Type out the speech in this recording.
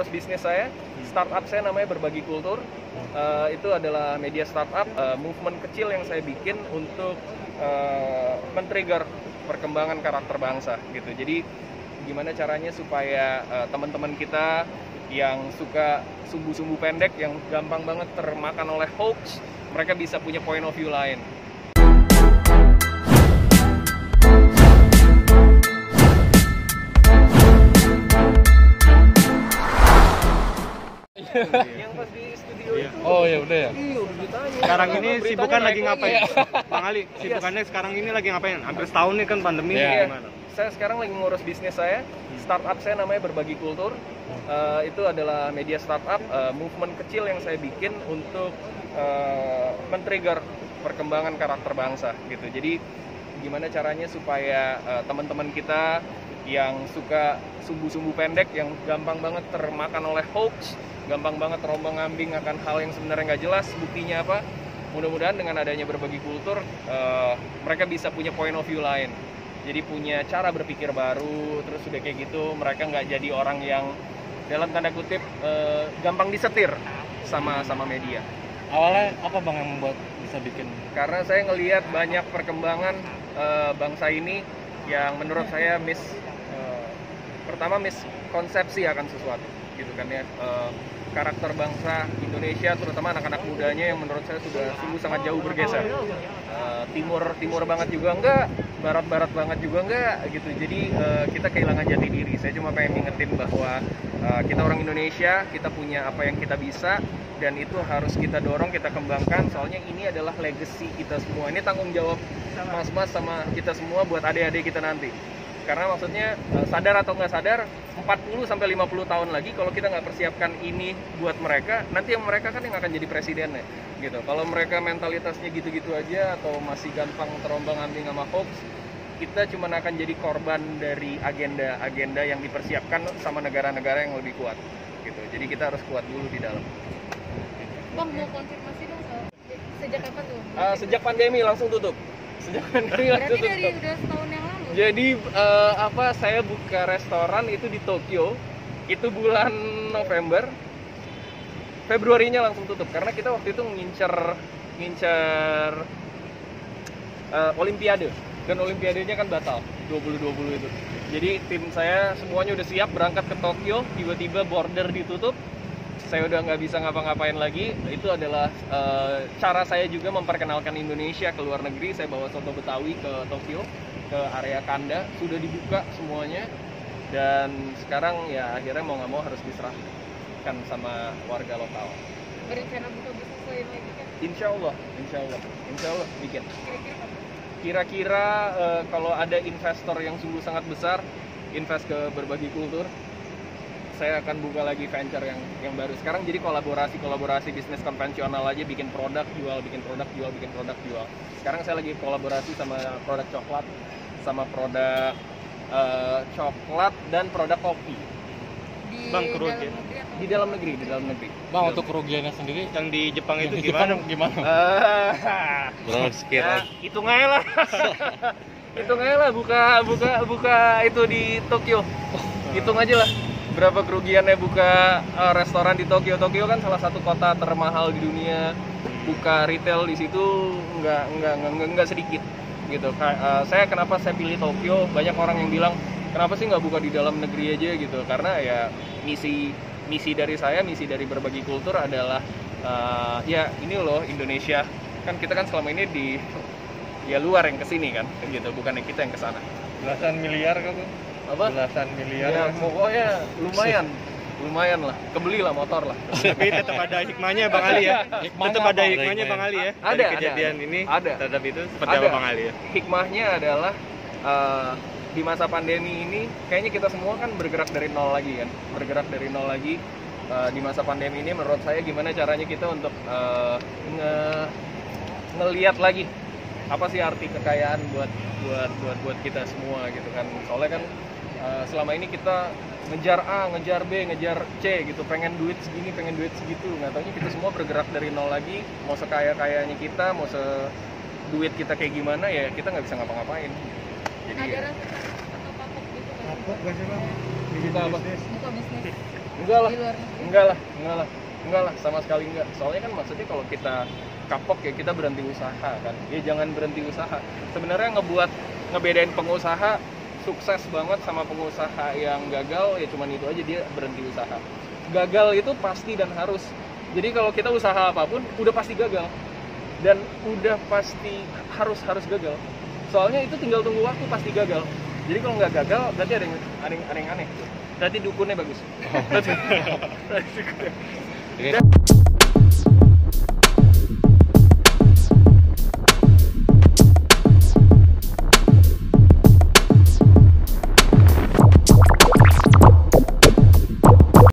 ngurus bisnis saya, startup saya namanya Berbagi Kultur. Itu adalah media startup, movement kecil yang saya bikin untuk men-trigger perkembangan karakter bangsa gitu. Jadi gimana caranya supaya teman-teman kita yang suka sumbu-sumbu pendek, yang gampang banget termakan oleh hoax, mereka bisa punya point of view lain. Yang pas di studio itu. Oh ya udah ya. Iya, udah ditanya. Sekarang ini sibukan lagi ngapain? Ya. Bang Ali, sibukannya sekarang ini lagi ngapain? Hampir setahun nih kan pandemi. Iya. Gimana? Saya sekarang lagi ngurus bisnis saya, startup saya namanya Berbagi Kultur. Itu adalah media startup, movement kecil yang saya bikin untuk men-trigger perkembangan karakter bangsa gitu. Jadi gimana caranya supaya teman-teman kita yang suka sumbu-sumbu pendek, yang gampang banget termakan oleh hoax, gampang banget terombang-ambing akan hal yang sebenarnya nggak jelas, buktinya apa? Mudah-mudahan dengan adanya Berbagi Kultur, mereka bisa punya point of view lain. Jadi punya cara berpikir baru, terus udah kayak gitu mereka nggak jadi orang yang dalam tanda kutip gampang disetir sama media. Awalnya apa bang yang membuat bisa bikin? Karena saya ngelihat banyak perkembangan bangsa ini yang menurut saya pertama miskonsepsi akan sesuatu gitu kan ya. Karakter bangsa Indonesia terutama anak-anak mudanya yang menurut saya sudah sungguh sangat jauh bergeser. Timur banget juga enggak, barat banget juga enggak gitu. Jadi kita kehilangan jati diri. Saya cuma pengen ngingetin bahwa kita orang Indonesia, kita punya apa yang kita bisa dan itu harus kita dorong, kita kembangkan. Soalnya ini adalah legacy kita semua. Ini tanggung jawab mas-mas sama kita semua buat adik-adik kita nanti. Karena maksudnya sadar atau nggak sadar 40-50 tahun lagi kalau kita nggak persiapkan ini buat mereka, nanti yang mereka kan yang akan jadi presidennya gitu. Kalau mereka mentalitasnya gitu-gitu aja atau masih gampang terombang-ambing sama hoax, kita cuma akan jadi korban dari agenda-agenda yang dipersiapkan sama negara-negara yang lebih kuat gitu. Jadi kita harus kuat dulu di dalam. Bang, mau konfirmasi dong sejak kapan tuh? Sejak pandemi langsung tutup. Sejak pandemi langsung tutup. Berarti dari udah setahun yang lalu? Jadi saya buka restoran itu di Tokyo, itu bulan November, Februarinya langsung tutup karena kita waktu itu ngincer Olimpiade dan Olimpiadenya kan batal 2020 itu. Jadi tim saya semuanya udah siap berangkat ke Tokyo, tiba-tiba border ditutup. Saya udah nggak bisa ngapa-ngapain lagi. Itu adalah cara saya juga memperkenalkan Indonesia ke luar negeri. Saya bawa soto Betawi ke Tokyo, ke area Kanda, sudah dibuka semuanya. Dan sekarang ya akhirnya mau nggak mau harus diserahkan sama warga lokal. Berencana buka bisnis lain lagi kan? Insya Allah bikin. Kira-kira apa? Kira-kira kalau ada investor yang sungguh sangat besar, invest ke Berbagi Kultur, saya akan buka lagi venture yang baru. Sekarang jadi kolaborasi bisnis konvensional aja, bikin produk jual, bikin produk jual, bikin produk jual. Sekarang saya lagi kolaborasi sama produk coklat, sama produk coklat dan produk kopi. Bang, kerugian Di dalam negeri. Bang, untuk kerugiannya sendiri yang di Jepang itu di Jepang gimana? Berapa sekitar? Hitung aja lah, buka itu di Tokyo. Hitung aja lah berapa kerugiannya buka restoran di Tokyo. Tokyo kan salah satu kota termahal di dunia. Buka retail di situ nggak sedikit gitu. Kenapa saya pilih Tokyo? Banyak orang yang bilang kenapa sih nggak buka di dalam negeri aja gitu? Karena ya misi dari saya, misi dari Berbagi Kultur adalah ya ini loh Indonesia. Kan kita kan selama ini di luar yang kesini kan gitu, bukan yang kita yang kesana. Belasan miliar kan tuh? Apa? Belasan miliar. Ya, pokoknya lumayan lah, kebeli lah motor lah. Tapi tetap ada hikmahnya Bang Ali ya. Tetap ada hikmahnya Bang Ali ya. Ada, Dari kejadian ini ada. Tetap itu seperti apa Bang Ali ya? Hikmahnya adalah di masa pandemi ini kayaknya kita semua kan bergerak dari nol lagi kan. Di masa pandemi ini menurut saya gimana caranya kita untuk ngelihat lagi apa sih arti kekayaan buat kita semua gitu kan. Soalnya kan selama ini kita ngejar A, ngejar B, ngejar C gitu, pengen duit segini, pengen duit segitu. Nggak taunya kita semua bergerak dari nol lagi. Mau sekaya-kayanya kita, mau duit kita kayak gimana ya kita nggak bisa ngapa-ngapain. Jadi Ada ya, rasa takut atau kapok gitu nggak? Kapok gak sih Bang? Buka apa? Buka bisnis. Enggak lah, di luar negeri? enggak lah, sama sekali enggak. Soalnya kan maksudnya kalau kita kapok ya kita berhenti usaha kan. Ya jangan berhenti usaha. Sebenarnya ngebedain pengusaha sukses banget sama pengusaha yang gagal ya cuman itu aja, dia berhenti usaha. Gagal itu pasti dan harus. Jadi kalau kita usaha apapun udah pasti gagal. Dan udah pasti harus gagal. Soalnya itu tinggal tunggu waktu pasti gagal. Jadi kalau nggak gagal berarti ada yang aneh. Berarti dukunnya bagus. Berarti dukunnya. Oke.